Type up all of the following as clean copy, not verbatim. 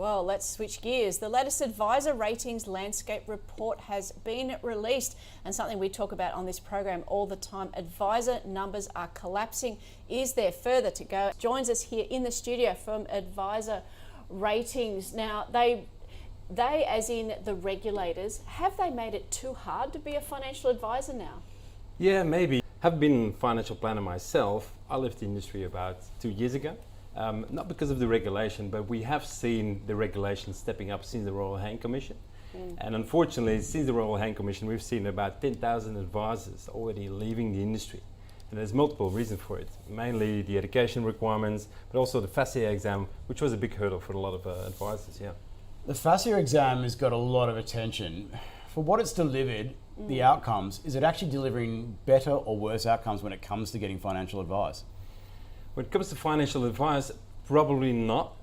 Well, let's switch gears. The latest advisor ratings landscape report has been released, and something we talk about on this program all the time. Advisor numbers are collapsing. Is there further to go? Joins us here in the studio from Advisor Ratings. Now, they as in the regulators, have they made it too hard to be a financial advisor now? Yeah, maybe. Have been a financial planner myself. I left the industry about 2 years ago. Not because of the regulation, but we have seen the regulation stepping up since the Royal Hain Commission. And unfortunately, since the Royal Hain Commission, we've seen about 10,000 advisors already leaving the industry. And there's multiple reasons for it, mainly the education requirements, but also the FASIA exam, which was a big hurdle for a lot of advisors, yeah. The FASIA exam has got a lot of attention. For what it's delivered, the outcomes, is it actually delivering better or worse outcomes when it comes to getting financial advice? When it comes to financial advice, probably not.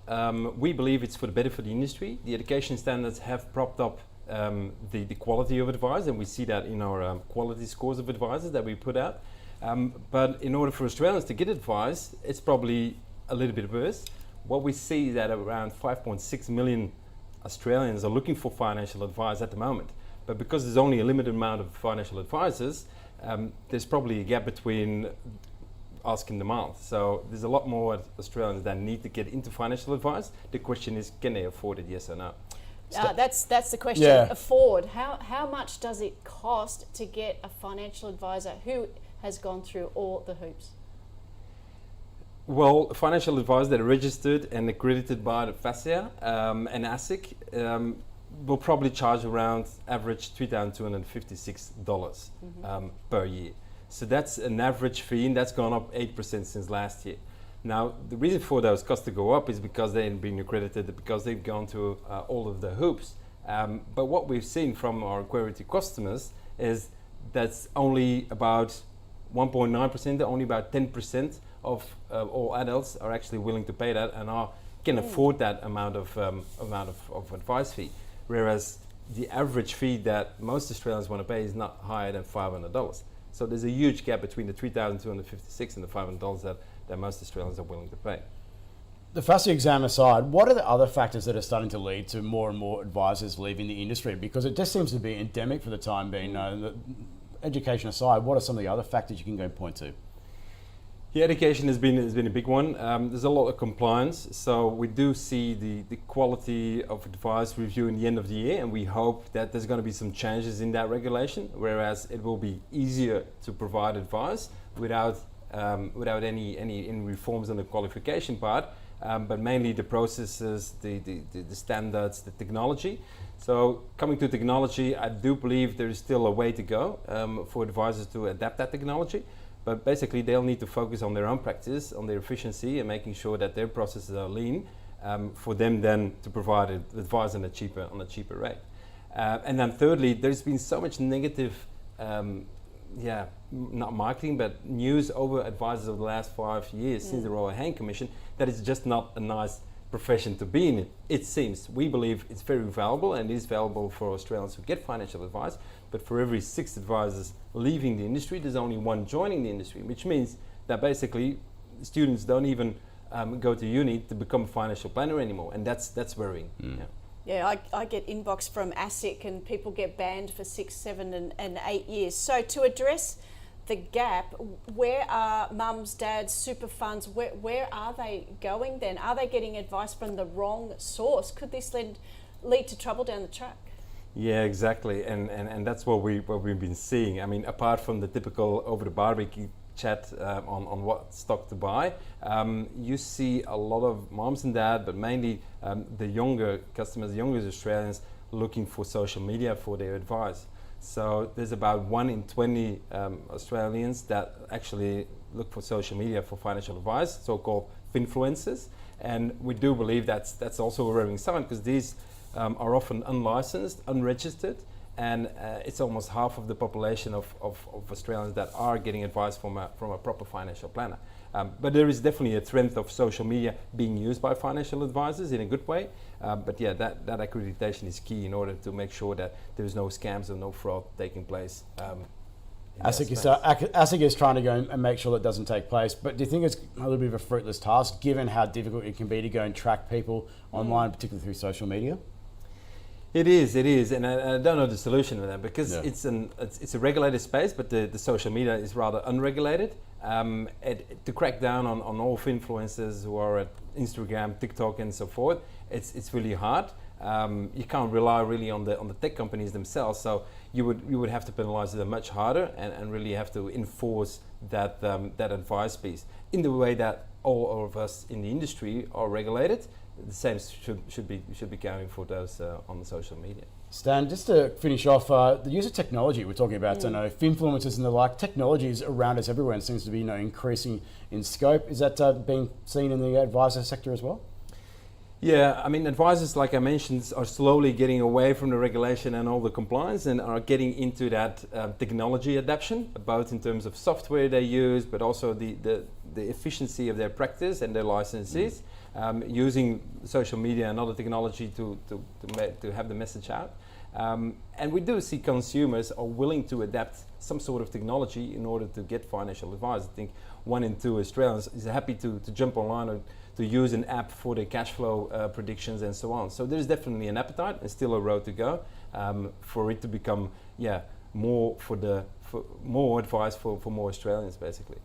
We believe it's for the better for the industry. The education standards have propped up the quality of advice, and we see that in our quality scores of advisors that we put out. But in order for Australians to get advice, it's probably a little bit worse. What we see is that around 5.6 million Australians are looking for financial advice at the moment. But because there's only a limited amount of financial advisors, there's probably a gap between ask and demand. So there's a lot more Australians that need to get into financial advice. The question is, can they afford it, yes or no? That's the question. Yeah. Afford. How much does it cost to get a financial advisor who has gone through all the hoops? Well, financial advisors that are registered and accredited by the FASIA and ASIC will probably charge around average $3,256 per year. So that's an average fee, and that's gone up 8% since last year. Now, the reason for those costs to go up is because they've been accredited, because they've gone through all of the hoops. But what we've seen from our accredited customers is that's only about 1.9%, only about 10% of all adults are actually willing to pay that and can afford that amount of advice fee. Whereas the average fee that most Australians want to pay is not higher than $500. So there's a huge gap between the $3,256 and the $500 that most Australians are willing to pay. The FASIA exam aside, what are the other factors that are starting to lead to more and more advisors leaving the industry? Because it just seems to be endemic for the time being. Education aside, what are some of the other factors you can go and point to? Yeah, education has been a big one. There's a lot of compliance, so we do see the quality of advice review in the end of the year, and we hope that there's going to be some changes in that regulation, whereas it will be easier to provide advice without any reforms on the qualification part, but mainly the processes, the standards, the technology. So coming to technology, I do believe there is still a way to go for advisors to adapt that technology. But basically, they'll need to focus on their own practice, on their efficiency, and making sure that their processes are lean for them then to provide advice on a cheaper rate. And then thirdly, there's been so much negative, not marketing, but news over advisors over the last 5 years since the Royal Hain Commission that it's just not a nice profession to be in. It seems. We believe it's very valuable, and it is valuable for Australians who get financial advice, but for every 6 advisors leaving the industry, there's only 1 joining the industry, which means that basically students don't even go to uni to become a financial planner anymore, and that's worrying. Yeah, I get inbox from ASIC and people get banned for 6, 7 and 8 years. So to address the gap, where are mums, dads, super funds, where are they going then? Are they getting advice from the wrong source? Could this lead to trouble down the track? Yeah, exactly, and that's what we've been seeing. I mean, apart from the typical over the barbecue chat on what stock to buy, you see a lot of moms and dads, but mainly the younger customers, younger Australians, looking for social media for their advice. So there's about 1 in 20 Australians that actually look for social media for financial advice, so-called finfluencers, and we do believe that's also a worrying sign, because these are often unlicensed, unregistered, and it's almost half of the population of Australians that are getting advice from a proper financial planner. But there is definitely a trend of social media being used by financial advisors in a good way. But yeah, that accreditation is key in order to make sure that there is no scams or no fraud taking place ASIC is trying to go and make sure that doesn't take place, but do you think it's a little bit of a fruitless task given how difficult it can be to go and track people online, particularly through social media? It is, and I don't know the solution to that because it's a regulated space, but the social media is rather unregulated. To crack down on all of influencers who are at Instagram, TikTok, and so forth, it's really hard. You can't rely really on the tech companies themselves, so you would have to penalize them much harder and really have to enforce that advice piece in the way that all of us in the industry are regulated. The same should be counting for those on the social media. Stan, just to finish off, the use of technology we're talking about, if influencers and the like, technology is around us everywhere and seems to be increasing in scope. Is that being seen in the advisor sector as well? Yeah, I mean, advisors, like I mentioned, are slowly getting away from the regulation and all the compliance and are getting into that technology adoption, both in terms of software they use, but also the efficiency of their practice and their licenses, using social media and other technology to have the message out. And we do see consumers are willing to adapt some sort of technology in order to get financial advice. I think 1 in 2 Australians is happy to jump online or to use an app for their cash flow predictions and so on. So there's definitely an appetite and still a road to go for it to become more advice for more Australians basically.